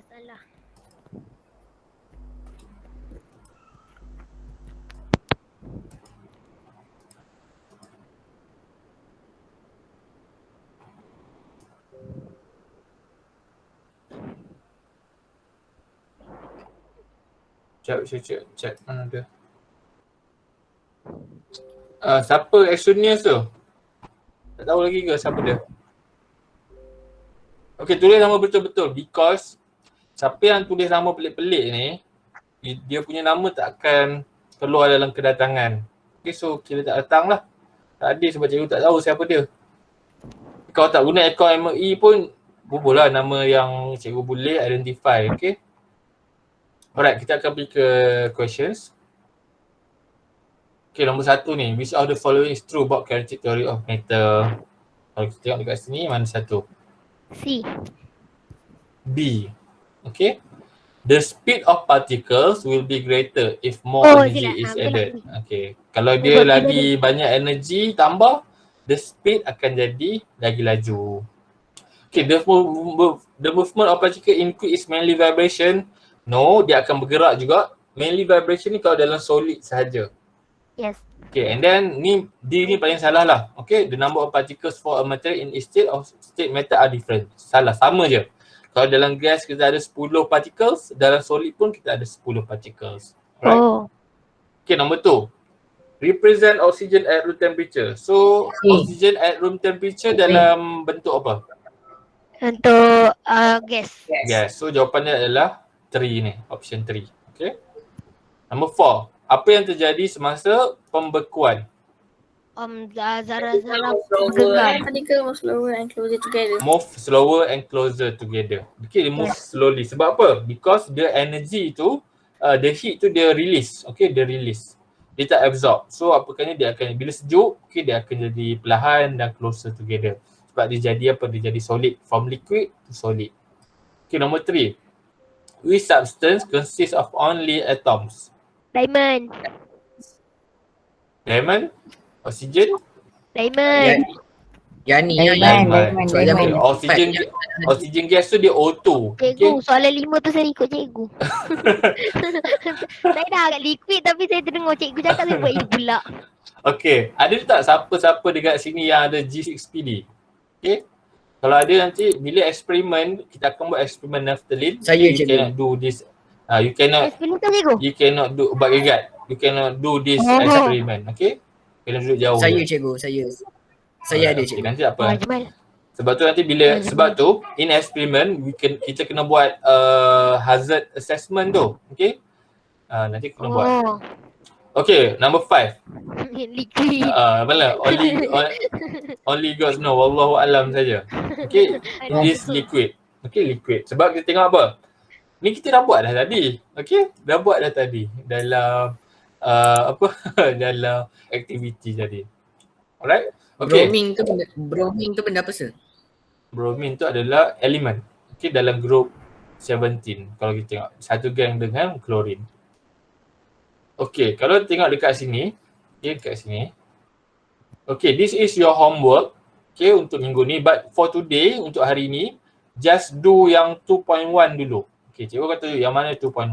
Salah. Cek mana dia. Siapa Exonius tu? Tak tahu lagi ke siapa dia? Okay, tulis nama betul-betul because siapa yang tulis nama pelik-pelik ni, dia punya nama tak akan keluar dalam kedatangan. Okay, so kita tak datang lah. Tak adil sebab cikgu tak tahu siapa dia. Kalau tak guna akaun MOE pun bubur lah nama yang cikgu boleh identify, okay? Alright, kita akan pergi ke questions. Okay, nombor 1 ni. Which of the following is true about kinetic theory of matter? Kalau kita tengok dekat sini, mana satu? C. B. Okay. The speed of particles will be greater if more energy is added. Okay. Kalau dia lagi banyak energy tambah, the speed akan jadi lagi laju. Okay, the movement of particle include is mainly vibration. No, dia akan bergerak juga. Mainly vibration ni kalau dalam solid sahaja. Yes. Okay, and then D ni paling salah lah. Okay, the number of particles for a material in its state matter are different. Salah, sama je. Kalau dalam gas kita ada 10 particles, dalam solid pun kita ada 10 particles. Alright. Oh. Okay, number 2. Represent oxygen at room temperature. So, oxygen at room temperature dalam bentuk apa? Untuk gas. Gas. So, jawapannya adalah 3 ni, option 3. Okay. Number 4. Apa yang terjadi semasa pembekuan? Zarah-zarah Slower bergegar. particle move slower and closer together. Move slower and closer together. Okay, dia move slowly. Sebab apa? Because the energy tu, the heat tu dia release. Okay, dia release. Dia tak absorb. So, apakahnya dia akan, bila sejuk, okay, dia akan jadi perlahan dan closer together. Sebab dia jadi apa? Dia jadi solid. From liquid to solid. Okay, number 3. Which substance consists of only atoms? Diamond. Diamond? Oxygen? Diamond. Yani. Diamond. Oxygen gas tu dia O2. Cikgu, soalan 5 tu saya ikut cikgu. Saya dah agak liquid tapi saya terdengar cikgu cakap saya buat ini pula. Okay, ada tak siapa-siapa dekat sini yang ada G6PD? Okay. Kalau ada nanti bila eksperimen, kita akan buat eksperimen naphthalene. Saya you cannot do this. You cannot do ubat gegat. You cannot do this experiment. Okay? Kena duduk jauh. Saya cikgu, saya ada cikgu. Nanti tak apa. Sebab tu nanti bila sebab tu in experiment kita kena buat hazard assessment tu. Okay? Nanti kena buat. Okay, number 5. Liquid. Mana? Only God know. Wallahu alam saja. Okay, in this liquid. Okay, liquid. Sebab kita tengok apa? Ni kita dah buat dah tadi. Okay, dah buat dah tadi dalam dalam aktiviti tadi. Alright? Okay. Bromine tu benda apa sih? Bromine tu adalah elemen. Okay, dalam group 17. Kalau kita tengok satu gang dengan klorin. Okay, kalau tengok dekat sini, okay, dekat sini. Okay, this is your homework. Okay, untuk minggu ni. But for today, untuk hari ni, just do yang 2.1 dulu. Okay, cikgu kata yang mana 2.1.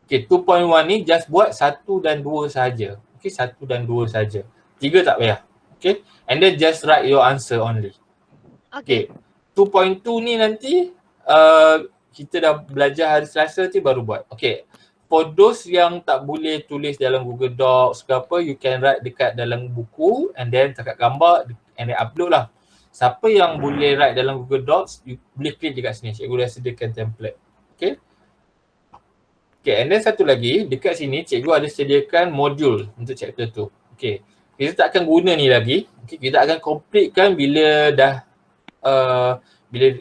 Okay, 2.1 ni just buat 1 dan 2 sahaja. Okay, 1 dan 2 sahaja. 3 tak payah. Okay, and then just write your answer only. Okay, 2.2 ni nanti kita dah belajar hari Selasa tu baru buat. Okay. For those yang tak boleh tulis dalam Google Docs ke apa, you can write dekat dalam buku and then cakap gambar and then upload lah. siapa yang boleh write dalam Google Docs, you boleh klik dekat sini. Cikgu dah sediakan template. Okay. Okay, and then satu lagi, dekat sini cikgu ada sediakan modul untuk chapter tu. Okay, kita tak akan guna ni lagi. Okay, kita akan completekan bila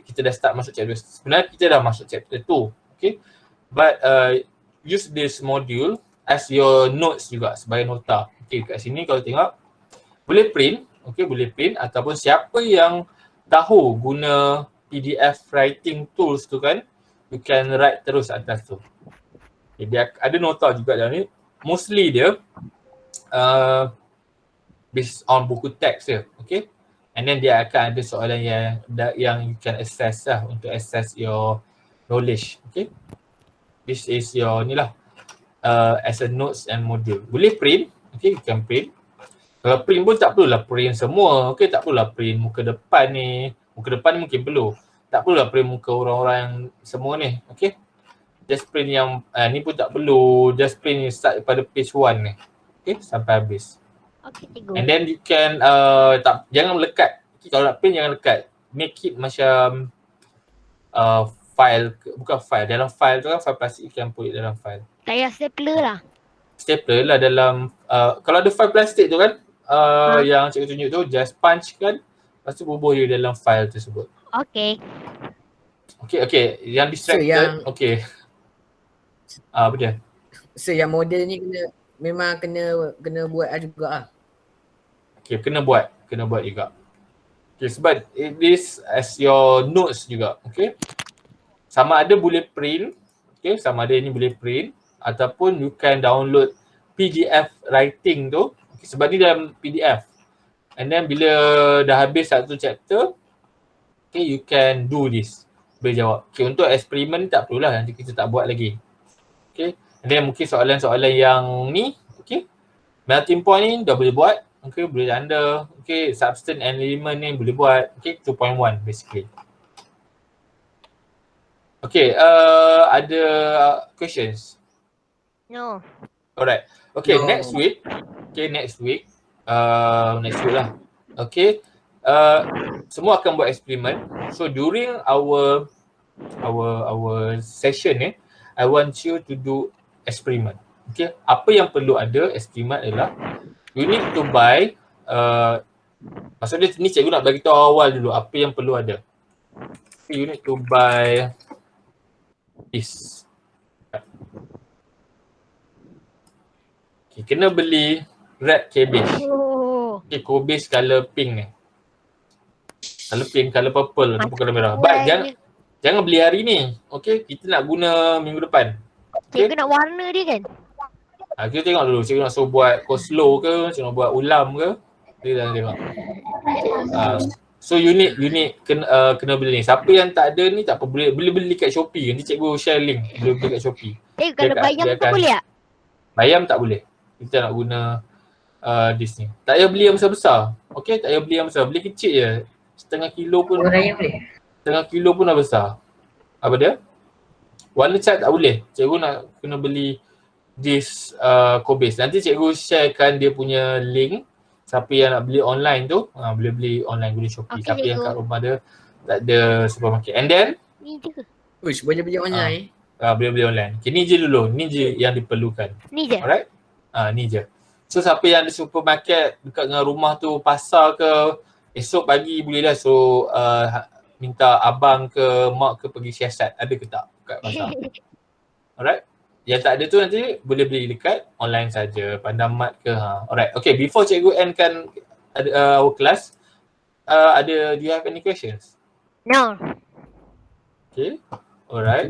kita dah start masuk chapter. Sebenarnya kita dah masuk chapter 2. Okay, but use this module as your notes juga sebagai nota. Okay, kat sini kalau tengok boleh print. Okay, boleh print ataupun siapa yang tahu guna PDF writing tools tu kan, you can write terus atas tu. Okay, dia ada nota juga dalam ni. Mostly dia based on buku teks dia. Okay. And then dia akan ada soalan yang you can assess lah untuk assess your knowledge. Okay. This is your ni lah as a notes and module. Boleh print. Okay, you can print. Kalau print pun tak perlulah print semua. Okay, tak perlulah print muka depan ni. Muka depan ni mungkin perlu. Tak perlulah print muka orang-orang yang semua ni. Okay. Just print yang ni pun tak perlu. Just print start daripada page 1 ni. Okay, sampai habis. Okay, cikgu. And then you can jangan melekat. Okay, kalau nak print jangan lekat. Make it macam file, bukan file. Dalam file tu kan file plastik, you can put it dalam file. Tak payah stapler lah. Stapler lah dalam kalau ada file plastik tu kan yang cikgu tunjuk tu, just punch kan, lepas tu bubuh dia dalam file tersebut. Okay. Okay. Yang distracted, okay. Apa dia? So yang model ni memang kena buat juga ah. Okay, kena buat juga. Okay, sebab it is as your notes juga. Okay. Sama ada boleh print, okay, sama ada ini boleh print ataupun you can download PDF writing tu. Okay, sebab ni dalam PDF. And then bila dah habis satu chapter, okay, you can do this. Boleh jawab. Okay, untuk eksperimen tak perlulah, nanti kita tak buat lagi. Okay. And then mungkin soalan-soalan yang ni, okay, melting point ni dah boleh buat. Okay, boleh anda. Okay, substance and element ni boleh buat. Okay, 2.1 basically. Okay, ada questions? No. Alright. Okay, No. next week. Okay, next week lah. Okay. Semua akan buat eksperimen. So during our session ni, I want you to do experiment. Okay, apa yang perlu ada eksperimen adalah you need to buy maksudnya ni cikgu nak bagi tahu awal dulu apa yang perlu ada. You need to buy this. Okay, kena beli red cabbage. Oh. Okay, cabbage color pink ni. Color pink, color purple ataupun color merah. But jangan beli hari ni. Okay, kita nak guna minggu depan. Okay. Cikgu nak warna dia kan? Kita tengok dulu, cikgu nak suruh buat coleslaw ke, cikgu nak buat ulam ke. Kita dah tengok. So you need kena beli ni. Siapa yang tak ada ni tak apa, boleh beli kat Shopee. Nanti cikgu share link, boleh beli kat Shopee. Kalau bayam tu boleh tak? Bayam tak boleh. Kita nak guna this ni. Tak payah beli yang besar-besar. Okay, tak payah beli yang besar. Beli kecil je. Setengah kilo pun dah besar. Apa dia? Warna cat tak boleh. Cikgu nak kena beli this Cobase. Nanti cikgu sharekan dia punya link. Siapa yang nak beli online tu, boleh beli online, guna Shopee. Okay, siapa cikgu. yang kat rumah dia tak ada supermarket. And then Ni je ke? Uish, boleh beli online. boleh beli online. Okay, ni je dulu. Ni je yang diperlukan. Ni je? Alright? Ni je. So siapa yang ada supermarket dekat dengan rumah tu, pasar ke, esok pagi boleh dah so minta abang ke mak ke pergi siasat. Ada ke tak kat pasar? Alright? Yang tak ada tu nanti boleh beli dekat online saja. Pandamat ke. Alright. Okay, before cikgu endkan our class, do you have any questions? No. Okay. Alright.